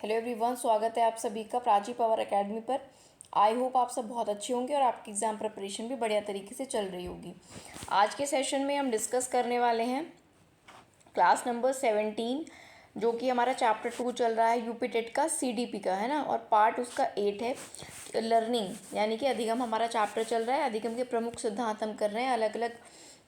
Hello everyone, स्वागत है आप सभी का प्राची पावर एकेडमी पर। आई होप आप सब बहुत अच्छे होंगे और आपकी एग्ज़ाम प्रिपरेशन भी बढ़िया तरीके से चल रही होगी। आज के सेशन में हम डिस्कस करने वाले हैं क्लास नंबर 17, जो कि हमारा चैप्टर 2 चल रहा है यूपी टेट का, सीडीपी का, है ना। और पार्ट उसका 8 है लर्निंग, यानी कि अधिगम हमारा चैप्टर चल रहा है। अधिगम के प्रमुख सिद्धांत हम कर रहे हैं अलग अलग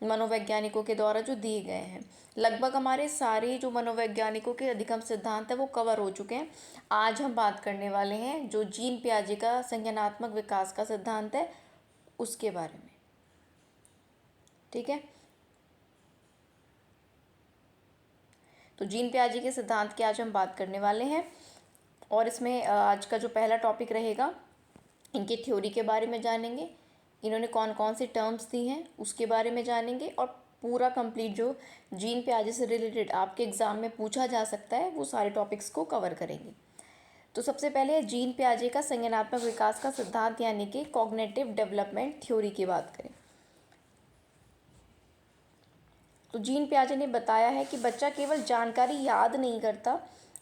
मनोवैज्ञानिकों के द्वारा जो दिए गए हैं। लगभग हमारे सारे जो मनोवैज्ञानिकों के अधिगम सिद्धांत है वो कवर हो चुके हैं। आज हम बात करने वाले हैं जो जीन पियाजे का संज्ञानात्मक विकास का सिद्धांत है उसके बारे में। ठीक है, तो जीन पियाजे के सिद्धांत की आज हम बात करने वाले हैं। और इसमें आज का जो पहला टॉपिक रहेगा, इनकी थ्योरी के बारे में जानेंगे, इन्होंने कौन कौन सी टर्म्स दी हैं उसके बारे में जानेंगे, और पूरा कंप्लीट जो जीन पियाजे से रिलेटेड आपके एग्ज़ाम में पूछा जा सकता है वो सारे टॉपिक्स को कवर करेंगे। तो सबसे पहले जीन पियाजे का संज्ञानात्मक विकास का सिद्धांत यानी कि कॉग्निटिव डेवलपमेंट थ्योरी की बात करें तो जीन पियाजे ने बताया है कि बच्चा केवल जानकारी याद नहीं करता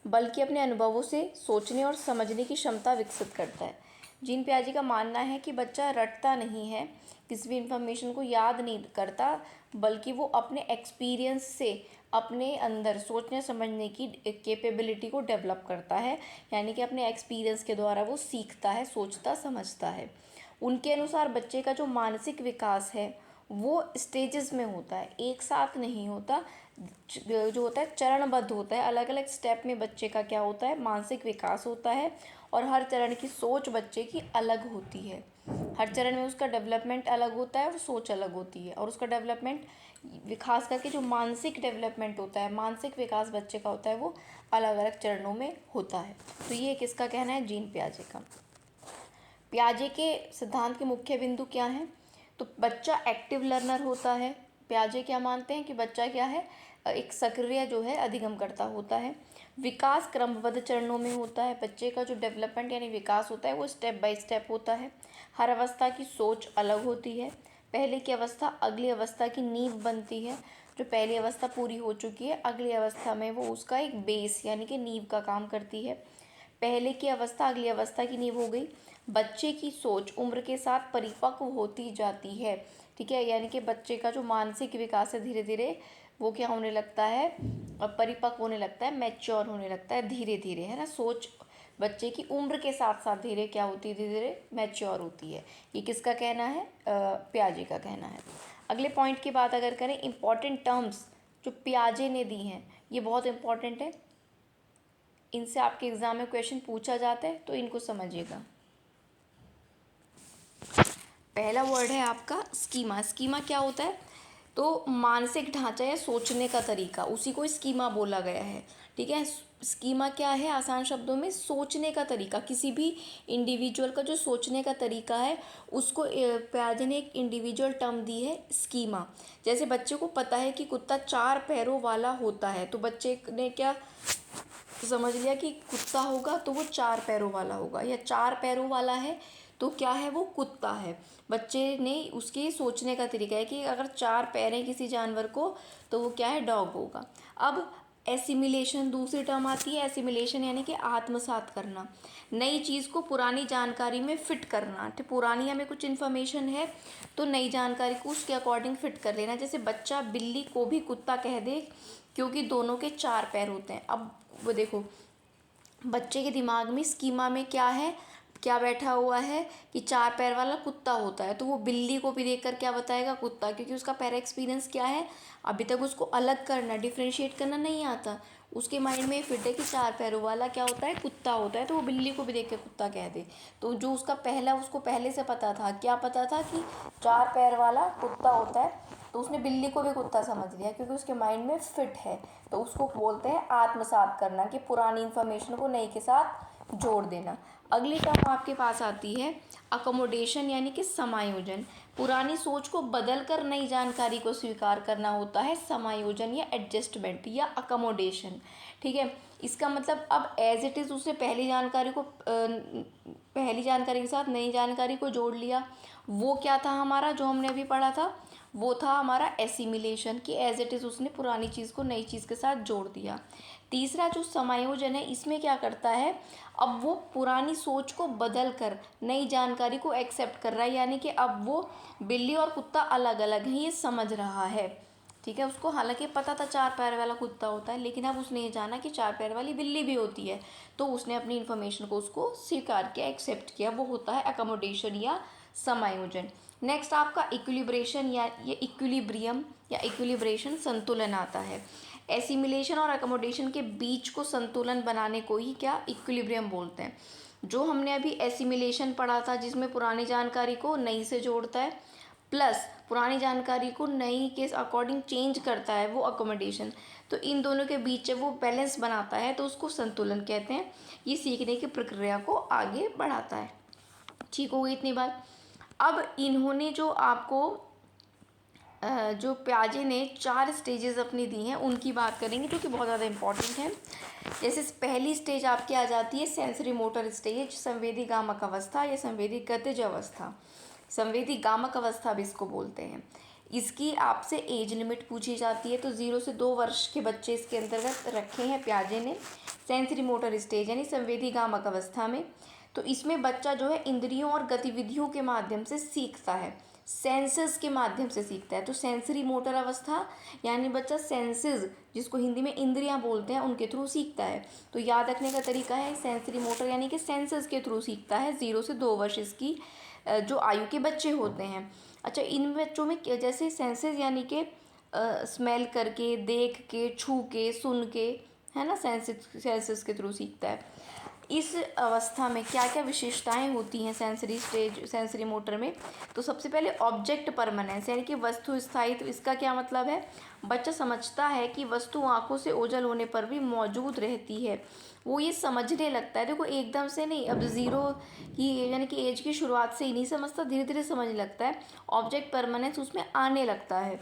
बल्कि अपने अनुभवों से सोचने और समझने की क्षमता विकसित करता है। जीन पियाजे का मानना है कि बच्चा रटता नहीं है, किसी भी इंफॉर्मेशन को याद नहीं करता, बल्कि वो अपने एक्सपीरियंस से अपने अंदर सोचने समझने की कैपेबिलिटी को डेवलप करता है, यानी कि अपने एक्सपीरियंस के द्वारा वो सीखता है, सोचता समझता है। उनके अनुसार बच्चे का जो मानसिक विकास है वो स्टेजेस में होता है, एक साथ नहीं होता, जो होता है चरणबद्ध होता है। अलग अलग स्टेप में बच्चे का क्या होता है, मानसिक विकास होता है, और हर चरण की सोच बच्चे की अलग होती है। हर चरण में उसका डेवलपमेंट अलग होता है और सोच अलग होती है, और उसका डेवलपमेंट खास करके जो मानसिक डेवलपमेंट होता है, मानसिक विकास बच्चे का होता है, वो अलग अलग चरणों में होता है। तो ये किसका कहना है, जीन पियाजे का। पियाजे के सिद्धांत के मुख्य बिंदु क्या हैं, तो बच्चा एक्टिव लर्नर होता है। पियाजे क्या मानते हैं कि बच्चा क्या है, एक सक्रिय जो है अधिगम करता होता है। विकास क्रमबद्ध चरणों में होता है, बच्चे का जो डेवलपमेंट यानी विकास होता है वो स्टेप बाय स्टेप होता है। हर अवस्था की सोच अलग होती है। पहले की अवस्था अगली अवस्था की नींव बनती है। जो पहली अवस्था पूरी हो चुकी है, अगली अवस्था में वो उसका एक बेस यानी कि नींव का काम करती है। पहले की अवस्था अगली अवस्था की नींव हो गई। बच्चे की सोच उम्र के साथ परिपक्व होती जाती है। ठीक है, यानी कि बच्चे का जो मानसिक विकास है धीरे धीरे वो क्या होने लगता है, परिपक्व होने लगता है, मैच्योर होने लगता है धीरे धीरे, है ना। सोच बच्चे की उम्र के साथ साथ धीरे क्या होती है, धीरे धीरे मैच्योर होती है। ये किसका कहना है, पियाजे का कहना है। अगले पॉइंट की बात अगर करें, इंपॉर्टेंट टर्म्स जो पियाजे ने दी हैं ये बहुत इंपॉर्टेंट है, इनसे आपके एग्ज़ाम में क्वेश्चन पूछा जाता है तो इनको समझिएगा। पहला वर्ड है आपका स्कीमा। स्कीमा क्या होता है, तो मानसिक ढांचा या सोचने का तरीका, उसी को स्कीमा बोला गया है। ठीक है, स्कीमा क्या है, आसान शब्दों में सोचने का तरीका, किसी भी इंडिविजुअल का जो सोचने का तरीका है उसको पियाजे ने एक इंडिविजुअल टर्म दी है, स्कीमा। जैसे बच्चे को पता है कि कुत्ता 4 पैरों वाला होता है, तो बच्चे ने क्या समझ लिया कि कुत्ता होगा तो वो 4 पैरों वाला होगा, या 4 पैरों वाला है तो क्या है, वो कुत्ता है। बच्चे ने उसके सोचने का तरीका है कि अगर 4 पैर हैं किसी जानवर को तो वो क्या है, डॉग होगा। अब एसिमिलेशन दूसरी टर्म आती है। एसिमिलेशन यानी कि आत्मसात करना, नई चीज़ को पुरानी जानकारी में फिट करना। तो पुरानी हमें कुछ इन्फॉर्मेशन है तो नई जानकारी को उसके अकॉर्डिंग फिट कर लेना। जैसे बच्चा बिल्ली को भी कुत्ता कह दे क्योंकि दोनों के 4 पैर होते हैं। अब वो देखो, बच्चे के दिमाग में स्कीमा में क्या है, क्या बैठा हुआ है कि 4 पैर वाला कुत्ता होता है, तो वो बिल्ली को भी देखकर क्या बताएगा, कुत्ता, क्योंकि उसका पहला एक्सपीरियंस क्या है, अभी तक उसको अलग करना, डिफ्रेंशिएट करना नहीं आता। उसके माइंड में फिट है कि 4 पैरों वाला क्या होता है, कुत्ता होता है, तो वो बिल्ली को भी देख के कुत्ता कह दे। तो जो उसका पहला, उसको पहले से पता था, क्या पता था कि 4 पैर वाला कुत्ता होता है, तो उसने बिल्ली को भी कुत्ता समझ लिया क्योंकि उसके माइंड में फिट है। तो उसको बोलते हैं आत्मसात करना, कि पुरानी इन्फॉर्मेशन को नई के साथ जोड़ देना। अगली टर्म आपके पास आती है अकोमोडेशन यानी कि समायोजन। पुरानी सोच को बदल कर नई जानकारी को स्वीकार करना होता है समायोजन या एडजस्टमेंट या अकोमोडेशन। ठीक है, इसका मतलब अब एज इट इज़ उसने पहली जानकारी के साथ नई जानकारी को जोड़ लिया। वो क्या था हमारा जो हमने अभी पढ़ा था, वो था हमारा एसिमिलेशन, कि एज इट इज़ उसने पुरानी चीज़ को नई चीज़ के साथ जोड़ दिया। तीसरा जो समायोजन है, इसमें क्या करता है, अब वो पुरानी सोच को बदल कर नई जानकारी को एक्सेप्ट कर रहा है, यानी कि अब वो बिल्ली और कुत्ता अलग अलग हैं ये समझ रहा है। ठीक है, उसको हालांकि पता था 4 पैर वाला कुत्ता होता है, लेकिन अब उसने ये जाना कि 4 पैर वाली बिल्ली भी होती है, तो उसने अपनी इन्फॉर्मेशन को उसको स्वीकार किया, एक्सेप्ट किया। वो होता है अकोमोडेशन या समायोजन। नेक्स्ट आपका इक्विलिब्रेशन या ये इक्विलिब्रियम या इक्विलिब्रेशन, संतुलन आता है। एसिमिलेशन और अकोमोडेशन के बीच को संतुलन बनाने को ही क्या इक्विलिब्रियम बोलते हैं। जो हमने अभी एसिमिलेशन पढ़ा था, जिसमें पुरानी जानकारी को नई से जोड़ता है प्लस पुरानी जानकारी को नई के अकॉर्डिंग चेंज करता है, वो अकोमोडेशन। तो इन दोनों के बीच जब वो बैलेंस बनाता है तो उसको संतुलन कहते हैं। ये सीखने की प्रक्रिया को आगे बढ़ाता है। ठीक हो गई इतनी बात। अब इन्होंने जो आपको जो प्याजे ने 4 स्टेजेस अपनी दी हैं उनकी बात करेंगे, जो कि बहुत ज़्यादा इंपॉर्टेंट है। जैसे पहली स्टेज आपकी आ जाती है सेंसरी मोटर स्टेज, संवेदी गामक अवस्था या संवेदी गतिज अवस्था, संवेदी गामक अवस्था भी इसको बोलते हैं। इसकी आपसे एज लिमिट पूछी जाती है, तो 0 से 2 वर्ष के बच्चे इसके अंतर्गत रखे हैं प्याजे ने सेंसरी मोटर स्टेज यानी संवेदी गामक अवस्था में। तो इसमें बच्चा जो है इंद्रियों और गतिविधियों के माध्यम से सीखता है, सेंसेस के माध्यम से सीखता है। तो सेंसरी मोटर अवस्था यानी बच्चा सेंसेस, जिसको हिंदी में इंद्रियां बोलते हैं, उनके थ्रू सीखता है। तो याद रखने का तरीका है सेंसरी मोटर यानी कि सेंसेस के थ्रू सीखता है 0 से 2 वर्ष इसकी जो आयु के बच्चे होते हैं। अच्छा, इन बच्चों में जैसे सेंसेस यानी कि स्मेल करके, देख के, छू के, सुन के, है ना, सेंसेस के थ्रू सीखता है। इस अवस्था में क्या क्या विशेषताएं होती हैं सेंसरी मोटर में। तो सबसे पहले ऑब्जेक्ट परमानेंस यानी कि वस्तु स्थायित्व। इसका क्या मतलब है, बच्चा समझता है कि वस्तु आंखों से ओझल होने पर भी मौजूद रहती है, वो ये समझने लगता है। देखो एकदम से नहीं, अब 0 की यानी कि एज की शुरुआत से ही नहीं समझता, धीरे धीरे समझने लगता है। ऑब्जेक्ट परमानेंस उसमें आने लगता है,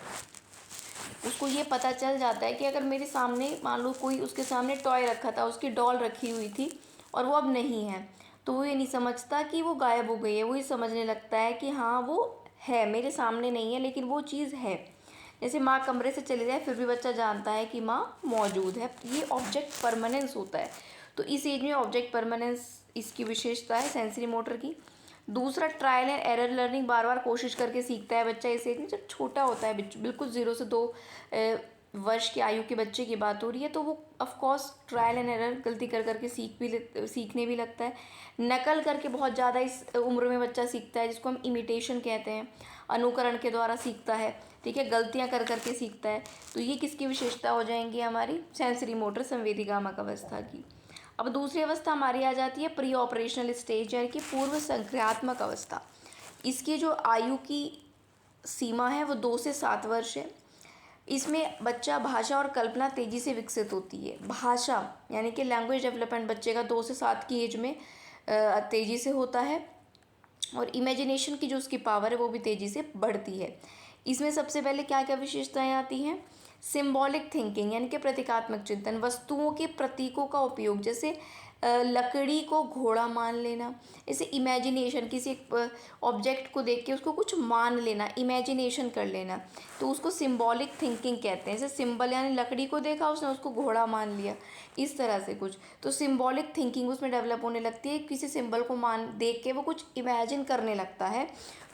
उसको ये पता चल जाता है कि अगर मेरे सामने मान लो कोई उसके सामने टॉय रखा था, उसकी डॉल रखी हुई थी और वो अब नहीं है, तो वो ये नहीं समझता कि वो गायब हो गई है, वो ये समझने लगता है कि हाँ वो है, मेरे सामने नहीं है लेकिन वो चीज़ है। जैसे माँ कमरे से चली जाए फिर भी बच्चा जानता है कि माँ मौजूद है, ये ऑब्जेक्ट परमानेंस होता है। तो इस एज में ऑब्जेक्ट परमानेंस इसकी विशेषता है सेंसरी मोटर की। दूसरा ट्रायल एंड एरर लर्निंग, बार बार कोशिश करके सीखता है बच्चा इस एज में। जब छोटा होता है बिल्कुल 0 से 2 वर्ष की आयु के बच्चे की बात हो रही है, तो वो ऑफकोर्स ट्रायल एंड एरर गलती कर करके सीखने भी लगता है। नकल करके बहुत ज़्यादा इस उम्र में बच्चा सीखता है, जिसको हम इमिटेशन कहते हैं, अनुकरण के द्वारा सीखता है। ठीक है, गलतियाँ कर करके सीखता है। तो ये किसकी विशेषता हो जाएंगी, हमारी सेंसरी मोटर संवेदी गामक अवस्था की। अब दूसरी अवस्था हमारी आ जाती है प्री ऑपरेशनल स्टेज यानी कि पूर्व संक्रियात्मक अवस्था। इसकी जो आयु की सीमा है वो 2 से 7 वर्ष है। इसमें बच्चा भाषा और कल्पना तेज़ी से विकसित होती है। भाषा यानी कि लैंग्वेज डेवलपमेंट बच्चे का 2 से 7 की एज में तेज़ी से होता है, और इमेजिनेशन की जो उसकी पावर है वो भी तेज़ी से बढ़ती है। इसमें सबसे पहले क्या क्या विशेषताएं आती हैं, सिंबॉलिक थिंकिंग यानी कि प्रतीकात्मक चिंतन, वस्तुओं के प्रतीकों का उपयोग, जैसे लकड़ी को घोड़ा मान लेना। जैसे इमेजिनेशन, किसी ऑब्जेक्ट को देख के उसको कुछ मान लेना, इमेजिनेशन कर लेना, तो उसको सिंबॉलिक थिंकिंग कहते हैं। जैसे सिंबल यानी लकड़ी को देखा उसने, उसको घोड़ा मान लिया, इस तरह से कुछ। तो सिंबॉलिक थिंकिंग उसमें डेवलप होने लगती है, किसी सिंबल को देख के वो कुछ इमेजिन करने लगता है,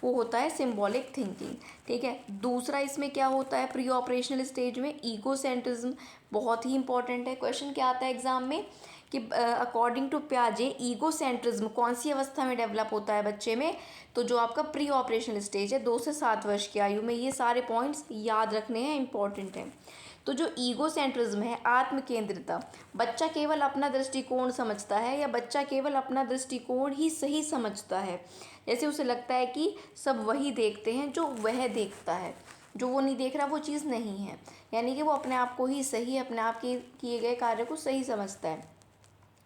वो होता है सिंबॉलिक थिंकिंग। ठीक है, दूसरा इसमें क्या होता है प्री ऑपरेशनल स्टेज में, ईगोसेंट्रिज्म, बहुत ही इंपॉर्टेंट है। क्वेश्चन क्या आता है एग्जाम में कि अकॉर्डिंग टू प्याजे ईगोसेंट्रिज्म कौन सी अवस्था में डेवलप होता है बच्चे में, तो जो आपका प्री ऑपरेशनल स्टेज है 2 से 7 वर्ष की आयु में। ये सारे पॉइंट्स याद रखने हैं, इंपॉर्टेंट हैं। तो जो ईगोसेंट्रिज्म है, आत्म केंद्रिता, बच्चा केवल अपना दृष्टिकोण समझता है या बच्चा केवल अपना दृष्टिकोण ही सही समझता है। जैसे उसे लगता है कि सब वही देखते हैं जो वह देखता है, जो वो नहीं देख रहा वो चीज़ नहीं है, यानी कि वो अपने आप को ही सही, अपने आप के किए गए कार्य को सही समझता है।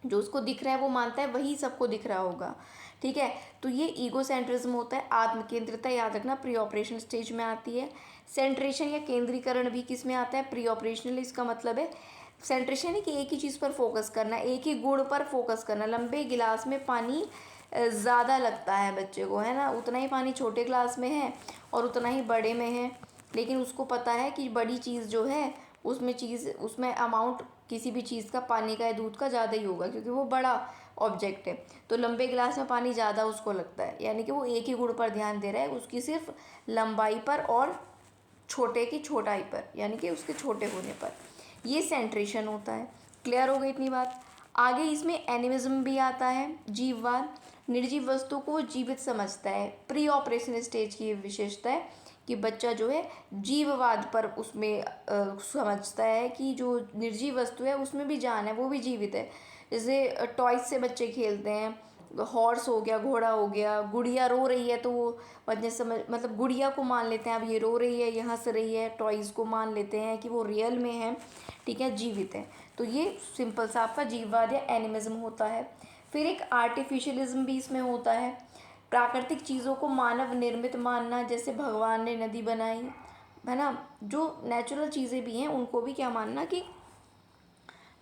जो उसको दिख रहा है वो मानता है वही सबको दिख रहा होगा। ठीक है, तो ये ईगोसेंट्रिज्म होता है, आत्म केंद्रिता, याद रखना प्री ऑपरेशन स्टेज में आती है। सेंट्रेशन या केंद्रीकरण भी किस में आता है, प्री ऑपरेशनल। इसका मतलब है सेंट्रेशन है कि एक ही चीज़ पर फोकस करना, एक ही गुण पर फोकस करना। लंबे गिलास में पानी ज़्यादा लगता है बच्चे को, है ना, उतना ही पानी छोटे ग्लास में है और उतना ही बड़े में है, लेकिन उसको पता है कि बड़ी चीज़ जो है उसमें अमाउंट किसी भी चीज़ का, पानी का या दूध का ज़्यादा ही होगा, क्योंकि वो बड़ा ऑब्जेक्ट है। तो लंबे गिलास में पानी ज़्यादा उसको लगता है, यानी कि वो एक ही गुण पर ध्यान दे रहा है, उसकी सिर्फ लंबाई पर और छोटे की छोटाई पर, यानी कि उसके छोटे होने पर। ये सेंट्रेशन होता है। क्लियर हो गई इतनी बात। आगे इसमें एनिमिज्म भी आता है, जीववाद। निर्जीव वस्तु को वो जीवित समझता है। प्री ऑपरेशन स्टेज की विशेषता है कि बच्चा जो है जीववाद पर उसमें समझता है कि जो निर्जीव वस्तु है उसमें भी जान है, वो भी जीवित है। जैसे टॉयज से बच्चे खेलते हैं, हॉर्स हो गया, घोड़ा हो गया, गुड़िया रो रही है तो वो बच्चे मतलब गुड़िया को मान लेते हैं, अब ये रो रही है, ये हंस रही है, टॉयज़ को मान लेते हैं कि वो रियल में है, ठीक है, जीवित है। तो ये सिंपल सा आपका जीववाद या एनिमिज्म होता है। फिर एक आर्टिफिशियलिज्म भी इसमें होता है। प्राकृतिक चीज़ों को मानव निर्मित मानना, जैसे भगवान ने नदी बनाई, है ना, जो नेचुरल चीज़ें भी हैं उनको भी क्या मानना कि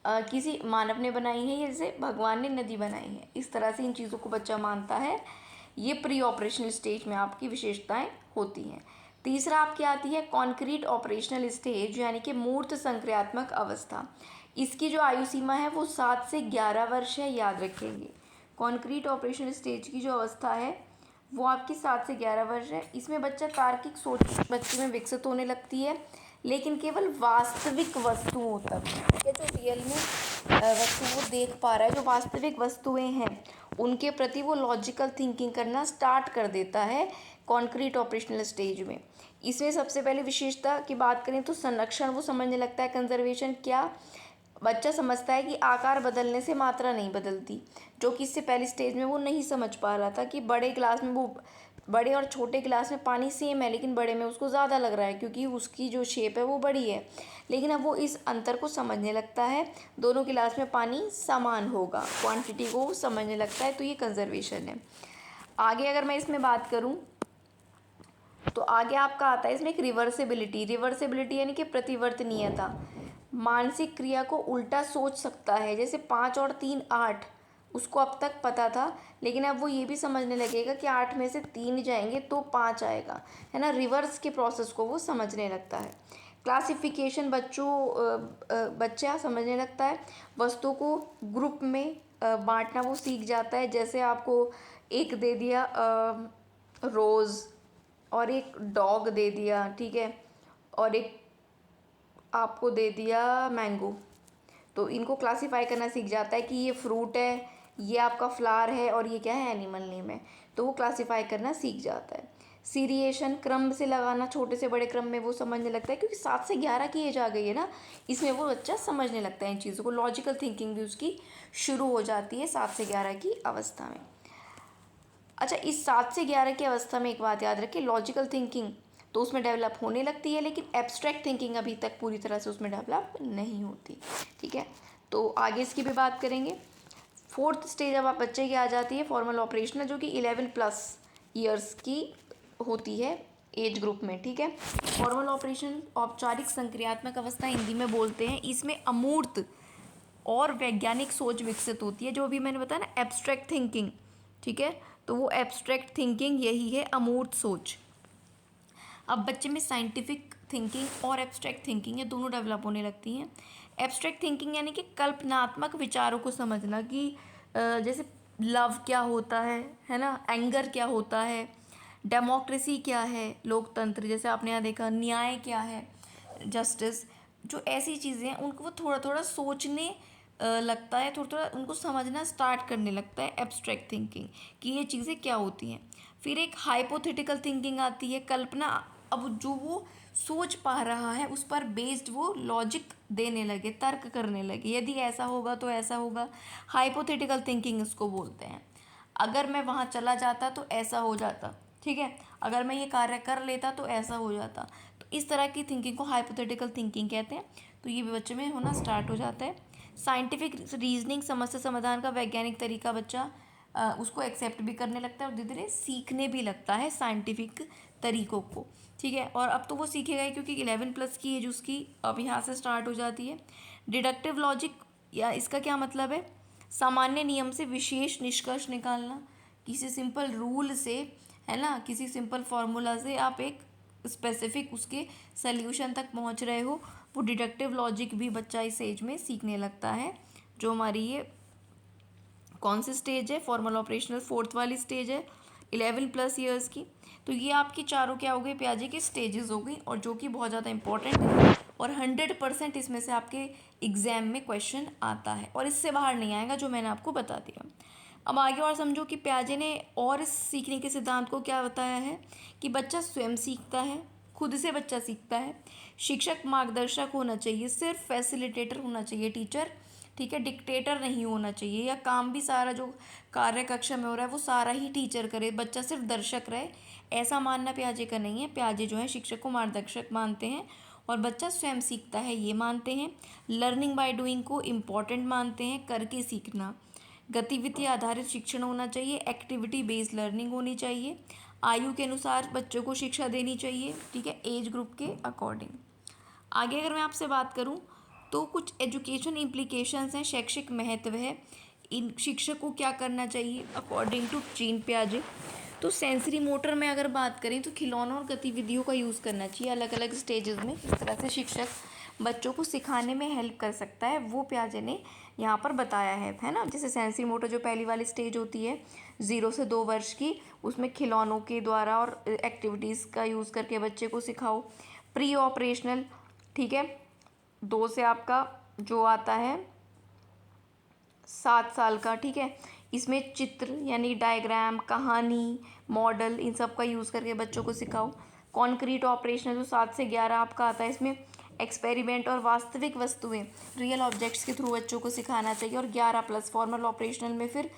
किसी मानव ने बनाई है, या जैसे भगवान ने नदी बनाई है, इस तरह से इन चीज़ों को बच्चा मानता है। ये प्री ऑपरेशनल स्टेज में आपकी विशेषताएं होती हैं। तीसरा आपकी आती है कॉन्क्रीट ऑपरेशनल स्टेज, यानी कि मूर्त संक्रियात्मक अवस्था। इसकी जो आयु सीमा है वो 7 से 11 वर्ष है, याद रखेंगे। कॉन्क्रीट ऑपरेशनल स्टेज की जो अवस्था है वो आपकी 7 से 11 वर्ष है। इसमें बच्चा तार्किक सोच बच्चे में विकसित होने लगती है, लेकिन केवल वास्तविक वस्तुओं तक, ठीक है, जो रियल में वस्तु वो देख पा रहा है, जो वास्तविक वस्तुएं हैं उनके प्रति वो लॉजिकल थिंकिंग करना स्टार्ट कर देता है कॉन्क्रीट ऑपरेशनल स्टेज में। इसमें सबसे पहले विशेषता की बात करें तो संरक्षण वो समझने लगता है। कंजर्वेशन क्या, बच्चा समझता है कि आकार बदलने से मात्रा नहीं बदलती, जो कि इससे पहली स्टेज में वो नहीं समझ पा रहा था कि बड़े क्लास में वो बड़े और छोटे गिलास में पानी सेम है, लेकिन बड़े में उसको ज़्यादा लग रहा है क्योंकि उसकी जो शेप है वो बड़ी है। लेकिन अब वो इस अंतर को समझने लगता है, दोनों गिलास में पानी समान होगा, क्वांटिटी को समझने लगता है। तो ये कंजर्वेशन है। आगे अगर मैं इसमें बात करूँ तो आगे आपका आता है इसमें एक रिवर्सिबिलिटी। रिवर्सिबिलिटी यानी कि प्रतिवर्तनीयता। मानसिक क्रिया को उल्टा सोच सकता है, जैसे 5 और 3 8, उसको अब तक पता था, लेकिन अब वो ये भी समझने लगेगा कि 8 में से 3 जाएंगे तो 5 आएगा, है ना। रिवर्स के प्रोसेस को वो समझने लगता है। क्लासिफिकेशन बच्चा समझने लगता है। वस्तु को ग्रुप में बांटना वो सीख जाता है। जैसे आपको एक दे दिया रोज़ और एक डॉग दे दिया, ठीक है, और एक आपको दे दिया मैंगो, तो इनको क्लासिफाई करना सीख जाता है कि ये फ्रूट है, ये आपका फ्लावर है, और ये क्या है, एनिमल नेम है। तो वो क्लासिफाई करना सीख जाता है। सीरिएशन, क्रम से लगाना, छोटे से बड़े क्रम में वो समझने लगता है, क्योंकि 7 से 11 की एज आ गई है ना, इसमें वो बच्चा समझने लगता है इन चीज़ों को। लॉजिकल थिंकिंग भी उसकी शुरू हो जाती है 7 से 11 की अवस्था में। अच्छा, इस 7 से 11 की अवस्था में एक बात याद रखें, लॉजिकल थिंकिंग तो उसमें डेवलप होने लगती है, लेकिन एब्स्ट्रैक्ट थिंकिंग अभी तक पूरी तरह से उसमें डेवलप नहीं होती, ठीक है। तो आगे इसकी भी बात करेंगे। फोर्थ स्टेज अब आप बच्चे की आ जाती है फॉर्मल ऑपरेशनल, जो कि 11+ ईयर्स की होती है एज ग्रुप में, ठीक है। फॉर्मल ऑपरेशन औपचारिक संक्रियात्मक अवस्था हिंदी में बोलते हैं। इसमें अमूर्त और वैज्ञानिक सोच विकसित होती है, जो अभी मैंने बताया ना एब्स्ट्रैक्ट थिंकिंग, ठीक है। तो वो एब्स्ट्रैक्ट थिंकिंग यही है, अमूर्त सोच। अब बच्चे में साइंटिफिक थिंकिंग और एब्स्ट्रैक्ट थिंकिंग ये दोनों डेवलप होने लगती हैं। एब्स्ट्रैक्ट थिंकिंग यानी कि कल्पनात्मक विचारों को समझना, कि जैसे लव क्या होता है ना, एंगर क्या होता है, डेमोक्रेसी क्या है, लोकतंत्र, जैसे आपने यहाँ देखा, न्याय क्या है, जस्टिस, जो ऐसी चीज़ें हैं उनको वो थोड़ा थोड़ा सोचने लगता है, थोड़ा थोड़ा उनको समझना स्टार्ट करने लगता है एब्स्ट्रैक्ट थिंकिंग, कि ये चीज़ें क्या होती हैं। फिर एक हाइपोथेटिकल थिंकिंग आती है, कल्पना, अब जो वो सोच पा रहा है उस पर बेस्ड वो लॉजिक देने लगे, तर्क करने लगे, यदि ऐसा होगा तो ऐसा होगा। हाइपोथेटिकल थिंकिंग इसको बोलते हैं। अगर मैं वहाँ चला जाता तो ऐसा हो जाता, ठीक है, अगर मैं ये कार्य कर लेता तो ऐसा हो जाता। तो इस तरह की थिंकिंग को हाइपोथेटिकल थिंकिंग कहते हैं। तो ये भी बच्चे में होना स्टार्ट हो जाता है। साइंटिफिक रीजनिंग, समस्या समाधान का वैज्ञानिक तरीका बच्चा उसको एक्सेप्ट भी करने लगता है और धीरे धीरे सीखने भी लगता है साइंटिफिक तरीकों को, ठीक है। और अब तो वो सीखेगा ही, क्योंकि 11+ की एज उसकी अब यहाँ से स्टार्ट हो जाती है। डिडक्टिव लॉजिक या इसका क्या मतलब है, सामान्य नियम से विशेष निष्कर्ष निकालना, किसी सिंपल रूल से, है ना, किसी सिंपल फॉर्मूला से आप एक स्पेसिफिक उसके सल्यूशन तक पहुंच रहे हो, वो डिडक्टिव लॉजिक भी बच्चा इस एज में सीखने लगता है। जो हमारी ये कौन सी स्टेज है, फॉर्मल ऑपरेशनल फोर्थ वाली स्टेज है 11+ ईयर्स की। तो ये आपकी चारों क्या हो गई, पियाजे की स्टेजेस हो गई, और जो कि बहुत ज़्यादा इंपॉर्टेंट है और 100% इसमें से आपके एग्जाम में क्वेश्चन आता है और इससे बाहर नहीं आएगा, जो मैंने आपको बता दिया। अब आगे और समझो कि पियाजे ने और इस सीखने के सिद्धांत को क्या बताया है कि बच्चा स्वयं सीखता है, खुद से बच्चा सीखता है, शिक्षक मार्गदर्शक होना चाहिए, सिर्फ फैसिलिटेटर होना चाहिए टीचर, ठीक है, डिक्टेटर नहीं होना चाहिए, या काम भी सारा जो कार्य कक्षा में हो रहा है वो सारा ही टीचर करे, बच्चा सिर्फ दर्शक रहे, ऐसा मानना प्याजे का नहीं है। प्याजे जो है शिक्षक को मार्गदर्शक मानते हैं और बच्चा स्वयं सीखता है ये मानते हैं। लर्निंग बाय डूइंग को इम्पॉर्टेंट मानते हैं, करके सीखना। गतिविधि आधारित शिक्षण होना चाहिए, एक्टिविटी बेस्ड लर्निंग होनी चाहिए। आयु के अनुसार बच्चों को शिक्षा देनी चाहिए, ठीक है, एज ग्रुप के अकॉर्डिंग। आगे अगर मैं आपसे बात करूं तो कुछ एजुकेशन इम्प्लीकेशंस हैं, शैक्षिक महत्व है, इन शिक्षक को क्या करना चाहिए अकॉर्डिंग टू जीन पियाजे। तो सेंसरी मोटर में अगर बात करें तो खिलौनों और गतिविधियों का यूज़ करना चाहिए अलग अलग स्टेजेस में, किस तरह से शिक्षक बच्चों को सिखाने में हेल्प कर सकता है वो पियाजे ने यहाँ पर बताया है ना। जैसे सेंसरी मोटर जो पहली वाली स्टेज होती है 0 से 2 वर्ष की, उसमें खिलौनों के द्वारा और एक्टिविटीज़ का यूज़ करके बच्चे को सिखाओ। प्री ऑपरेशनल, ठीक है, 2 से आपका जो आता है 7 साल का, ठीक है, इसमें चित्र यानी डायग्राम, कहानी, मॉडल, इन सब का यूज़ करके बच्चों को सिखाओ। कॉन्क्रीट ऑपरेशनल जो 7 से 11 आपका आता है, इसमें एक्सपेरिमेंट और वास्तविक वस्तुएं, रियल ऑब्जेक्ट्स के थ्रू बच्चों को सिखाना चाहिए। और 11+ फॉर्मल ऑपरेशनल में फिर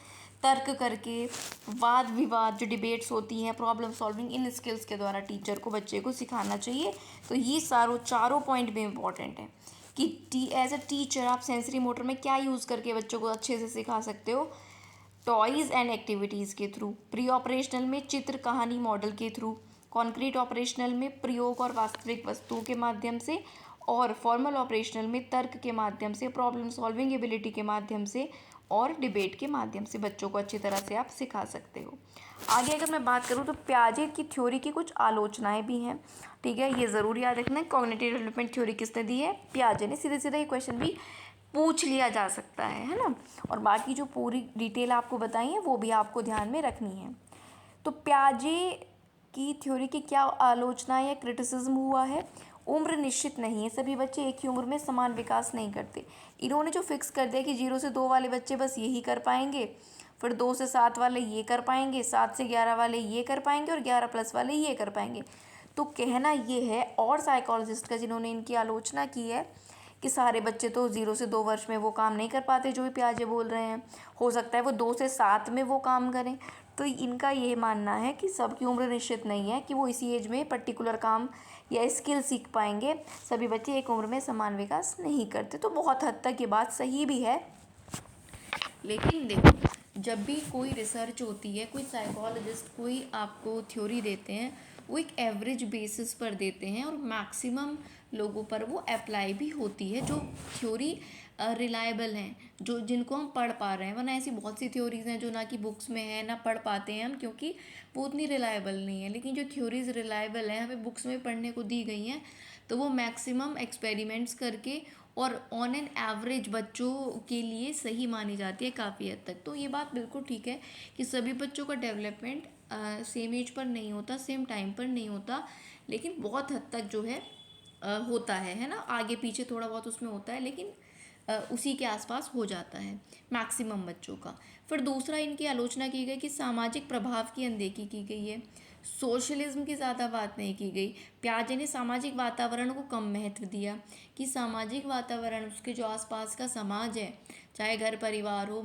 तर्क करके, वाद विवाद जो डिबेट्स होती हैं, प्रॉब्लम सॉल्विंग, इन स्किल्स के द्वारा टीचर को बच्चे को सिखाना चाहिए। तो ये चारों पॉइंट भी इम्पॉर्टेंट है कि एज अ टीचर आप सेंसरी मोटर में क्या यूज़ करके बच्चों को अच्छे से सिखा सकते हो, टॉयज़ एंड एक्टिविटीज़ के थ्रू। प्री ऑपरेशनल में चित्र, कहानी, मॉडल के थ्रू। कॉन्क्रीट ऑपरेशनल में प्रयोग और वास्तविक वस्तुओं के माध्यम से। और फॉर्मल ऑपरेशनल में तर्क के माध्यम से, प्रॉब्लम सॉल्विंग एबिलिटी के माध्यम से और डिबेट के माध्यम से बच्चों को अच्छी तरह से आप सिखा सकते हो। आगे अगर मैं बात करूँ तो पियाजे की थ्योरी की कुछ आलोचनाएं भी हैं, ठीक है, ये ज़रूर याद रखना है। कॉग्निटिव डेवलपमेंट थ्योरी किसने दी है, पियाजे ने। सीधे सीधे ये क्वेश्चन भी पूछ लिया जा सकता है ना। और बाकी जो पूरी डिटेल आपको बताई है वो भी आपको ध्यान में रखनी है। तो पियाजे की थ्योरी की क्या आलोचना या क्रिटिसिज्म हुआ है, उम्र निश्चित नहीं है, सभी बच्चे एक ही उम्र में समान विकास नहीं करते। इन्होंने जो फिक्स कर दिया कि 0 से 2 वाले बच्चे बस यही कर पाएंगे, फिर 2 से 7 वाले ये कर पाएंगे, 7 से 11 वाले ये कर पाएंगे और 11+ वाले ये कर पाएंगे। तो कहना ये है, और साइकोलॉजिस्ट का जिन्होंने इनकी आलोचना की है कि सारे बच्चे तो 0 से 2 वर्ष में वो काम नहीं कर पाते जो भी पियाजे बोल रहे हैं, हो सकता है वो 2 से 7 में वो काम करें। तो इनका ये मानना है कि सबकी उम्र निश्चित नहीं है कि वो इसी एज में पर्टिकुलर काम या स्किल सीख पाएंगे, सभी बच्चे एक उम्र में समान विकास नहीं करते। तो बहुत हद तक ये बात सही भी है, लेकिन देखो जब भी कोई रिसर्च होती है, कोई साइकोलॉजिस्ट कोई आपको थ्योरी देते हैं, वो एक एवरेज बेसिस पर देते हैं और मैक्सिमम लोगों पर वो अप्लाई भी होती है जो थ्योरी रिलायबल हैं, जो जिनको हम पढ़ पा रहे हैं। वरना ऐसी बहुत सी थ्योरीज़ हैं जो ना कि बुक्स में है ना पढ़ पाते हैं हम, क्योंकि वो उतनी रिलायबल नहीं है। लेकिन जो थ्योरीज़ रिलायबल हैं, हमें बुक्स में पढ़ने को दी गई हैं, तो वो मैक्सिमम एक्सपेरिमेंट्स करके और ऑन एन एवरेज बच्चों के लिए सही मानी जाती है काफ़ी हद तक। तो ये बात बिल्कुल ठीक है कि सभी बच्चों का डेवलपमेंट सेम एज पर नहीं होता, सेम टाइम पर नहीं होता, लेकिन बहुत हद तक जो है होता है ना, आगे पीछे थोड़ा बहुत उसमें होता है, लेकिन उसी के आसपास हो जाता है मैक्सिमम बच्चों का। फिर दूसरा इनकी आलोचना की गई कि सामाजिक प्रभाव की अनदेखी की गई है, सोशलिज्म की ज़्यादा बात नहीं की गई। पियाजे ने सामाजिक वातावरण को कम महत्व दिया कि सामाजिक वातावरण, उसके जो आसपास का समाज है, चाहे घर परिवार हो,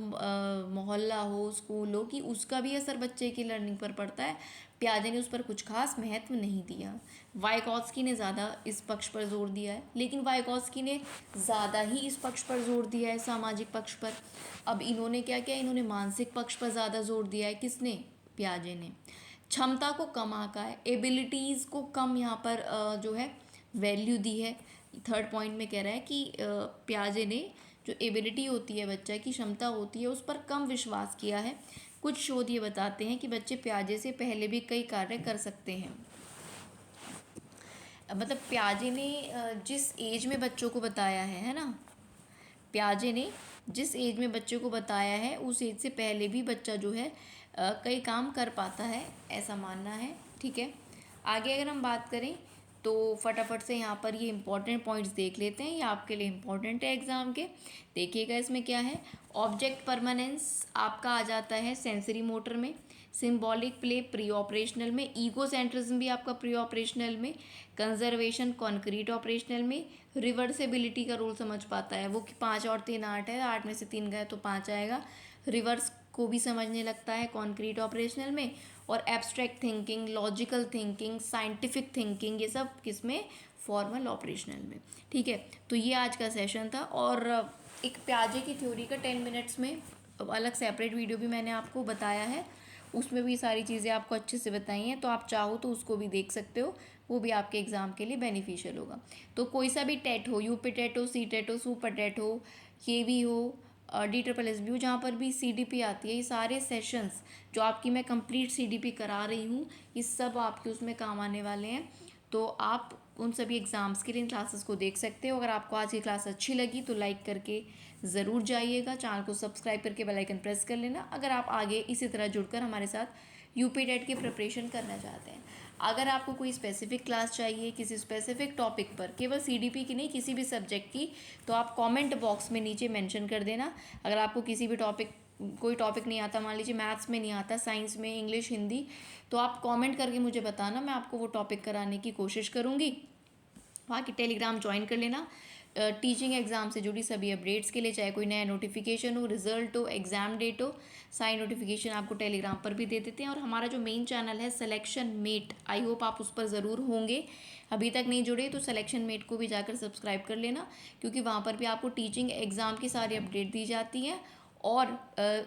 मोहल्ला हो, स्कूल हो, कि उसका भी असर बच्चे की लर्निंग पर पड़ता है। पियाजे ने उस पर कुछ खास महत्व नहीं दिया। वाइगॉत्स्की ने ज़्यादा इस पक्ष पर जोर दिया है, लेकिन वाइगॉत्स्की ने ज़्यादा ही इस पक्ष पर जोर दिया है, सामाजिक पक्ष पर। अब इन्होंने क्या किया, इन्होंने मानसिक पक्ष पर ज़्यादा जोर दिया है। किसने, पियाजे ने। क्षमता को कम आंका है, एबिलिटीज़ को कम यहाँ पर जो है वैल्यू दी है, थर्ड पॉइंट में कह रहा है कि पियाजे ने जो एबिलिटी होती है, बच्चा की क्षमता होती है, उस पर कम विश्वास किया है। कुछ शोध ये बताते हैं कि बच्चे पियाजे से पहले भी कई कार्य कर सकते हैं। मतलब पियाजे ने जिस एज में बच्चों को बताया है ना, पियाजे ने जिस एज में बच्चे को बताया है उस एज से पहले भी बच्चा जो है कई काम कर पाता है, ऐसा मानना है। ठीक है, आगे अगर हम बात करें तो फटाफट से यहाँ पर ये इंपॉर्टेंट पॉइंट्स देख लेते हैं, ये आपके लिए इंपॉर्टेंट है एग्ज़ाम के। देखिएगा इसमें क्या है। ऑब्जेक्ट परमानेंस आपका आ जाता है सेंसरी मोटर में, सिंबॉलिक प्ले प्री ऑपरेशनल में, ईगो सेंट्रिज्म भी आपका प्री ऑपरेशनल में, कंजर्वेशन कॉन्क्रीट ऑपरेशनल में, रिवर्सिबिलिटी का रूल समझ पाता है वो कि 5 और 3 8 है, 8 में से 3 गए तो 5 आएगा। रिवर्स को भी समझने लगता है कॉन्क्रीट ऑपरेशनल में। और abstract thinking, logical thinking, scientific thinking, ये सब किसमें, फॉर्मल ऑपरेशनल में। ठीक है, तो ये आज का सेशन था। और एक पियाजे की थ्योरी का 10 मिनट्स में अलग सेपरेट वीडियो भी मैंने आपको बताया है, उसमें भी सारी चीज़ें आपको अच्छे से बताई हैं, तो आप चाहो तो उसको भी देख सकते हो, वो भी आपके एग्ज़ाम के लिए बेनिफिशियल होगा। तो कोई सा भी टेट हो, यूपी टेट हो, सी टेट हो, सुपर टेट हो, ये भी हो, DSSS हो, जहाँ पर भी CDP आती है, ये सारे सेशंस जो आपकी मैं कंप्लीट CDP करा रही हूँ, ये सब आपके उसमें काम आने वाले हैं। तो आप उन सभी एग्ज़ाम्स के लिए इन क्लासेस को देख सकते हो। अगर आपको आज की क्लास अच्छी लगी तो लाइक करके ज़रूर जाइएगा, चैनल को सब्सक्राइब करके बेल आइकन प्रेस कर लेना अगर आप आगे इसी तरह जुड़कर हमारे साथ यूपी टेट की प्रिपरेशन करना चाहते हैं। अगर आपको कोई स्पेसिफिक क्लास चाहिए किसी स्पेसिफिक टॉपिक पर, केवल CDP की नहीं, किसी भी सब्जेक्ट की, तो आप कमेंट बॉक्स में नीचे मेंशन कर देना। अगर आपको किसी भी कोई टॉपिक नहीं आता, मान लीजिए मैथ्स में नहीं आता, साइंस में, इंग्लिश, हिंदी, तो आप कमेंट करके मुझे बताना, मैं आपको वो टॉपिक कराने की कोशिश करूँगी। बाकी टेलीग्राम ज्वाइन कर लेना टीचिंग एग्ज़ाम से जुड़ी सभी अपडेट्स के लिए, चाहे कोई नया नोटिफिकेशन हो, रिजल्ट हो, एग्ज़ाम डेट हो, सारी नोटिफिकेशन आपको टेलीग्राम पर भी दे देते हैं। और हमारा जो मेन चैनल है सिलेक्शन मेट, आई होप आप उस पर ज़रूर होंगे, अभी तक नहीं जुड़े तो सिलेक्शन मेट को भी जाकर सब्सक्राइब कर लेना, क्योंकि वहाँ पर भी आपको टीचिंग एग्ज़ाम की सारी अपडेट दी जाती हैं और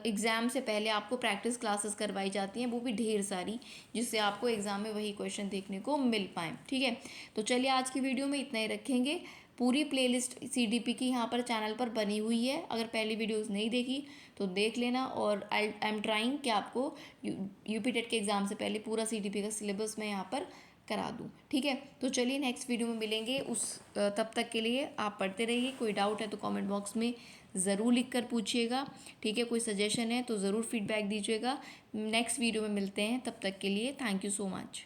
एग्ज़ाम से पहले आपको प्रैक्टिस क्लासेस करवाई जाती हैं, वो भी ढेर सारी, जिससे आपको एग्ज़ाम में वही क्वेश्चन देखने को मिल पाएँ। ठीक है, तो चलिए आज की वीडियो में इतना ही रखेंगे। पूरी प्लेलिस्ट CDP की यहाँ पर चैनल पर बनी हुई है, अगर पहली वीडियोस नहीं देखी तो देख लेना। और आई एम ट्राइंग कि आपको यूपी टेट के एग्ज़ाम से पहले पूरा CDP का सिलेबस मैं यहाँ पर करा दूँ। ठीक है, तो चलिए नेक्स्ट वीडियो में मिलेंगे, तब तक के लिए आप पढ़ते रहिए। कोई डाउट है तो कमेंट बॉक्स में ज़रूर लिख कर पूछिएगा। ठीक है, कोई सजेशन है तो ज़रूर फीडबैक दीजिएगा। नेक्स्ट वीडियो में मिलते हैं, तब तक के लिए थैंक यू सो मच।